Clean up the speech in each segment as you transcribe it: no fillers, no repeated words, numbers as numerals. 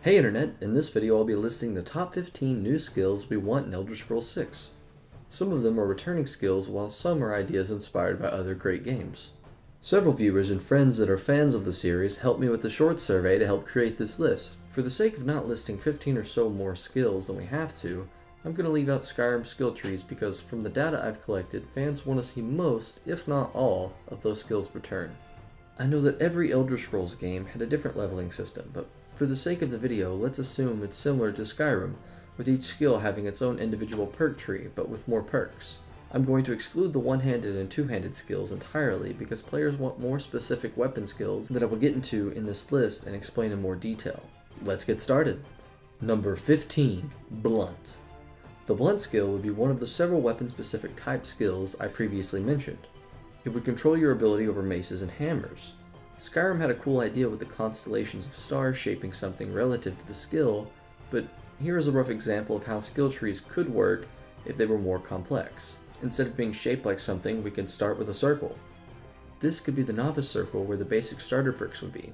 Hey Internet, in this video I'll be listing the top 15 new skills we want in Elder Scrolls 6. Some of them are returning skills while some are ideas inspired by other great games. Several viewers and friends that are fans of the series helped me with the short survey to help create this list. For the sake of not listing 15 or so more skills than we have to, I'm going to leave out Skyrim skill trees because from the data I've collected, fans want to see most, if not all, of those skills return. I know that every Elder Scrolls game had a different leveling system, but for the sake of the video, let's assume it's similar to Skyrim, with each skill having its own individual perk tree, but with more perks. I'm going to exclude the one-handed and two-handed skills entirely because players want more specific weapon skills that I will get into in this list and explain in more detail. Let's get started. Number 15, Blunt. The Blunt skill would be one of the several weapon-specific type skills I previously mentioned. It would control your ability over maces and hammers. Skyrim had a cool idea with the constellations of stars shaping something relative to the skill, but here is a rough example of how skill trees could work if they were more complex. Instead of being shaped like something, we could start with a circle. This could be the novice circle where the basic starter perks would be.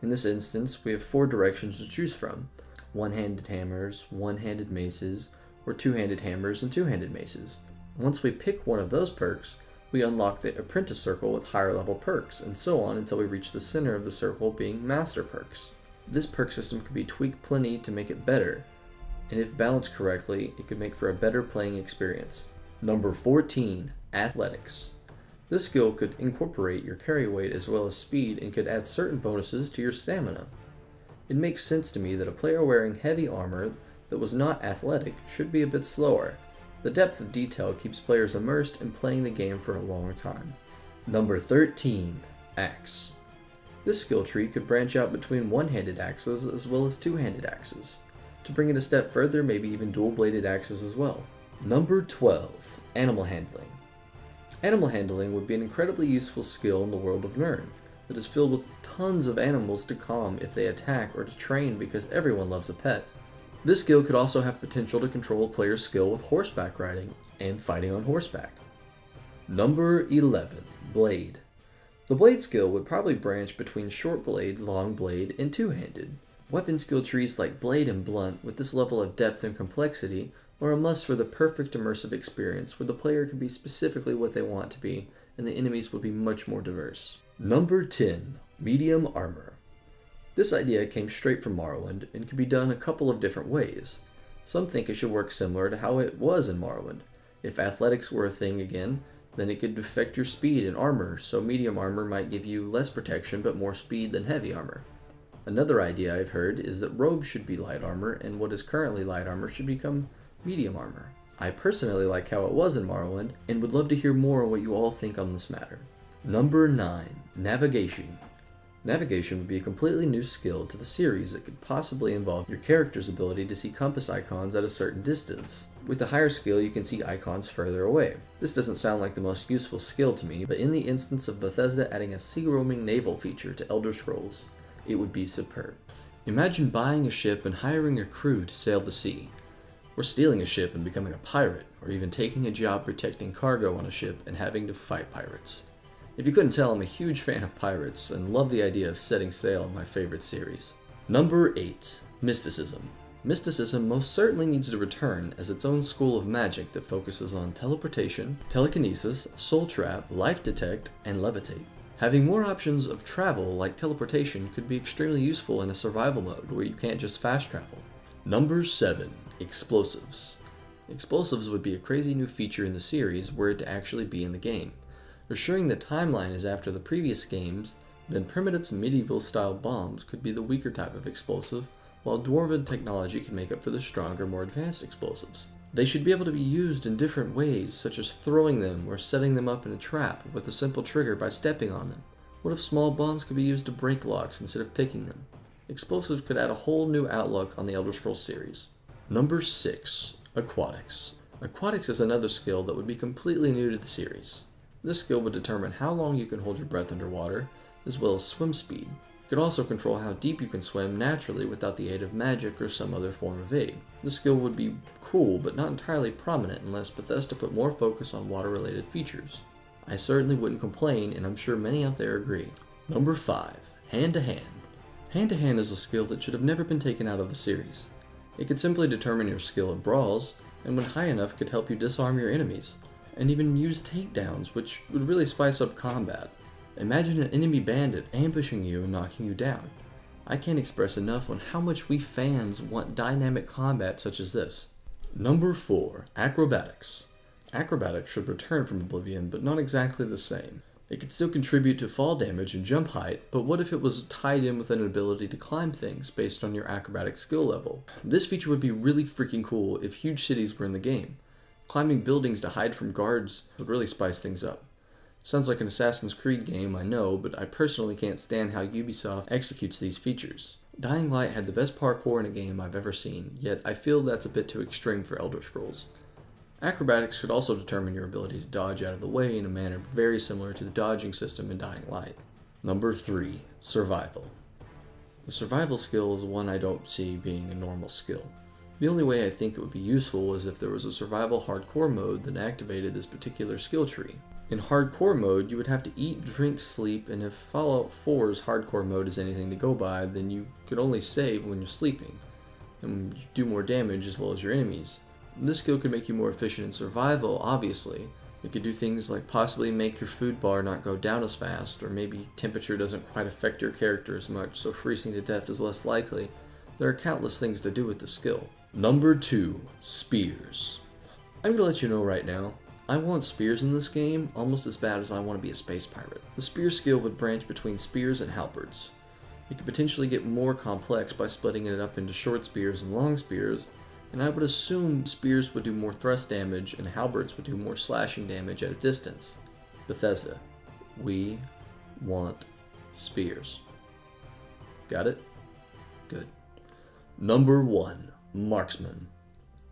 In this instance, we have 4 directions to choose from: one-handed hammers, one-handed maces, or two-handed hammers and two-handed maces. Once we pick one of those perks, we unlock the apprentice circle with higher level perks, and so on until we reach the center of the circle being master perks. This perk system could be tweaked plenty to make it better, and if balanced correctly, it could make for a better playing experience. Number 14, Athletics. This skill could incorporate your carry weight as well as speed and could add certain bonuses to your stamina. It makes sense to me that a player wearing heavy armor that was not athletic should be a bit slower. The depth of detail keeps players immersed in playing the game for a long time. Number 13, Axe. This skill tree could branch out between one-handed axes as well as two-handed axes. To bring it a step further, maybe even dual-bladed axes as well. Number 12, Animal Handling. Animal handling would be an incredibly useful skill in the world of Nirn that is filled with tons of animals to calm if they attack or to train because everyone loves a pet. This skill could also have potential to control a player's skill with horseback riding and fighting on horseback. Number 11, Blade. The Blade skill would probably branch between short blade, long blade, and two-handed. Weapon skill trees like Blade and Blunt with this level of depth and complexity are a must for the perfect immersive experience where the player can be specifically what they want to be and the enemies would be much more diverse. Number 10, Medium Armor. This idea came straight from Morrowind and can be done a couple of different ways. Some think it should work similar to how it was in Morrowind. If athletics were a thing again, then it could affect your speed and armor, so medium armor might give you less protection but more speed than heavy armor. Another idea I've heard is that robes should be light armor and what is currently light armor should become medium armor. I personally like how it was in Morrowind and would love to hear more on what you all think on this matter. Number 9, Navigation. Navigation would be a completely new skill to the series that could possibly involve your character's ability to see compass icons at a certain distance. With the higher skill, you can see icons further away. This doesn't sound like the most useful skill to me, but in the instance of Bethesda adding a sea-roaming naval feature to Elder Scrolls, it would be superb. Imagine buying a ship and hiring a crew to sail the sea, or stealing a ship and becoming a pirate, or even taking a job protecting cargo on a ship and having to fight pirates. If you couldn't tell, I'm a huge fan of pirates and love the idea of setting sail in my favorite series. Number 8, Mysticism. Mysticism most certainly needs to return as its own school of magic that focuses on teleportation, telekinesis, soul trap, life detect, and levitate. Having more options of travel like teleportation could be extremely useful in a survival mode where you can't just fast travel. Number 7, Explosives. Explosives would be a crazy new feature in the series were it to actually be in the game. Assuring the timeline is after the previous games, then Primitive's medieval-style bombs could be the weaker type of explosive, while Dwarven technology can make up for the stronger, more advanced explosives. They should be able to be used in different ways, such as throwing them or setting them up in a trap with a simple trigger by stepping on them. What if small bombs could be used to break locks instead of picking them? Explosives could add a whole new outlook on the Elder Scrolls series. Number 6, Aquatics. Aquatics is another skill that would be completely new to the series. This skill would determine how long you can hold your breath underwater, as well as swim speed. It could also control how deep you can swim naturally without the aid of magic or some other form of aid. This skill would be cool, but not entirely prominent unless Bethesda put more focus on water-related features. I certainly wouldn't complain, and I'm sure many out there agree. Number 5, Hand to Hand. Hand-to-hand is a skill that should have never been taken out of the series. It could simply determine your skill at brawls, and when high enough could help you disarm your enemies, and even use takedowns, which would really spice up combat. Imagine an enemy bandit ambushing you and knocking you down. I can't express enough on how much we fans want dynamic combat such as this. Number 4. Acrobatics. Acrobatics should return from Oblivion, but not exactly the same. It could still contribute to fall damage and jump height, but what if it was tied in with an ability to climb things based on your acrobatic skill level? This feature would be really freaking cool if huge cities were in the game. Climbing buildings to hide from guards would really spice things up. Sounds like an Assassin's Creed game, I know, but I personally can't stand how Ubisoft executes these features. Dying Light had the best parkour in a game I've ever seen, yet I feel that's a bit too extreme for Elder Scrolls. Acrobatics could also determine your ability to dodge out of the way in a manner very similar to the dodging system in Dying Light. Number 3. Survival. The survival skill is one I don't see being a normal skill. The only way I think it would be useful is if there was a survival hardcore mode that activated this particular skill tree. In hardcore mode, you would have to eat, drink, sleep, and if Fallout 4's hardcore mode is anything to go by, then you could only save when you're sleeping, and you do more damage as well as your enemies. This skill could make you more efficient in survival, obviously. It could do things like possibly make your food bar not go down as fast, or maybe temperature doesn't quite affect your character as much, so freezing to death is less likely. There are countless things to do with the skill. Number 2. Spears. I'm gonna let you know right now, I want spears in this game almost as bad as I want to be a space pirate. The spear skill would branch between spears and halberds. You could potentially get more complex by splitting it up into short spears and long spears, and I would assume spears would do more thrust damage and halberds would do more slashing damage at a distance. Bethesda, we want spears. Got it? Good. Number 1. Marksman.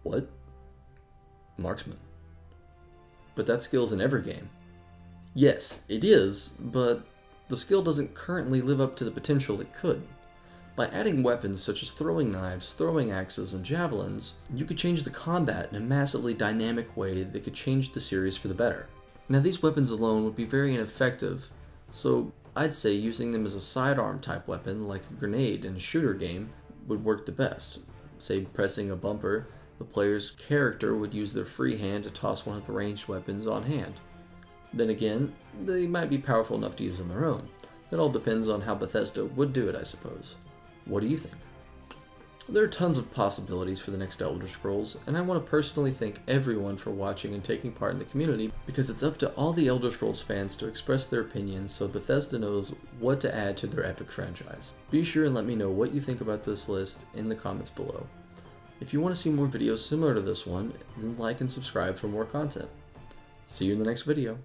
What? Marksman. But that skill's in every game. Yes, it is, but the skill doesn't currently live up to the potential it could. By adding weapons such as throwing knives, throwing axes, and javelins, you could change the combat in a massively dynamic way that could change the series for the better. Now these weapons alone would be very ineffective, so I'd say using them as a sidearm type weapon like a grenade in a shooter game would work the best. Say pressing a bumper, the player's character would use their free hand to toss one of the ranged weapons on hand. Then again, they might be powerful enough to use on their own. It all depends on how Bethesda would do it, I suppose. What do you think? There are tons of possibilities for the next Elder Scrolls, and I want to personally thank everyone for watching and taking part in the community, because it's up to all the Elder Scrolls fans to express their opinions so Bethesda knows what to add to their epic franchise. Be sure and let me know what you think about this list in the comments below. If you want to see more videos similar to this one, then like and subscribe for more content. See you in the next video.